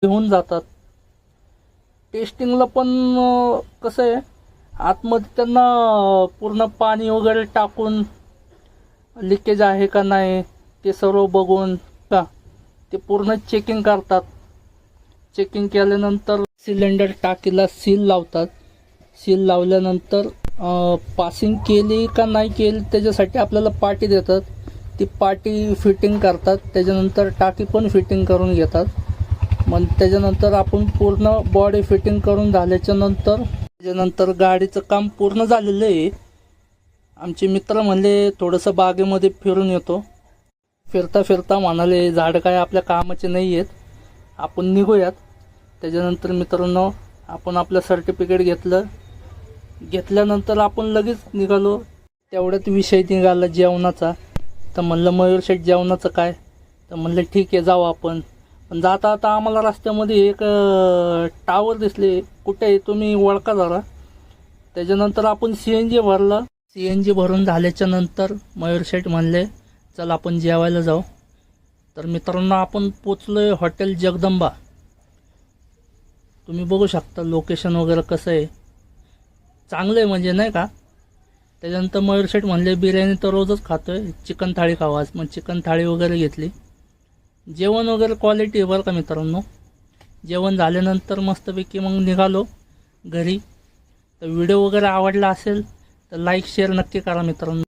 घेऊन जातात. टेस्टिंगला पण कसं आहे, आतमध्ये त्यांना पूर्ण पाणी वगैरे टाकून लिकेज आहे का नाही ते सर्व बघून का ते पूर्ण चेकिंग करतात. चेकिंग केल्यानंतर सिलेंडर टाकीला सील लावतात. सील लावल्यानंतर पासिंग केली का नाही केली त्याच्यासाठी आपल्याला पाटी देतात. ती पाटी फिटिंग करतात. त्याच्यानंतर टाकी पण फिटिंग करून घेतात. मग त्याच्यानंतर आपण पूर्ण बॉडी फिटिंग करून त्याच्यानंतर गाडीचं काम पूर्ण झालेलं आहे. आमचे मित्र म्हणले थोडंसं बागेमध्ये फिरून येतो. फिरता फिरता म्हणाले झाडं काय आपल्या कामाचे नाही आहेत, आपण निघूयात. त्याच्यानंतर मित्रांनो आपण आपलं सर्टिफिकेट घेतल्यानंतर आपण लगेच निघालो. तेवढ्यात विषय निघाला जेवणाचा. तर म्हणलं मयूर शेठ जेवणाचं काय, तर म्हणलं ठीक आहे जाऊ आपण. पण जाता आता आम्हाला रस्त्यामध्ये एक टावर दिसले. कुठे आहे तुम्ही ओळखा जरा. त्याच्यानंतर आपण CNG भरलं. CNG भरून झाल्याच्या नंतर मयूर शेठ म्हणले चल आपण जेवायला जाऊ. तर मित्रांनो आपण पोचलोय हॉटेल जगदंबा. तुम्ही बघू शकता लोकेशन वगैरे कसं आहे, चांगलं आहे म्हणजे नाही का. त्याच्यानंतर मयूर शेठ म्हणले बिर्याणी तर रोजच खातोय, चिकन थाळी खावा. मग चिकन थाळी वगैरे घेतली. जेवण वगैरे क्वालिटी आहे बरं का मित्रांनो. जेवण झाल्यानंतर मस्तपैकी मग निघालो घरी. तर व्हिडिओ वगैरे आवडला असेल तर लाईक शेअर नक्की करा मित्रांनो.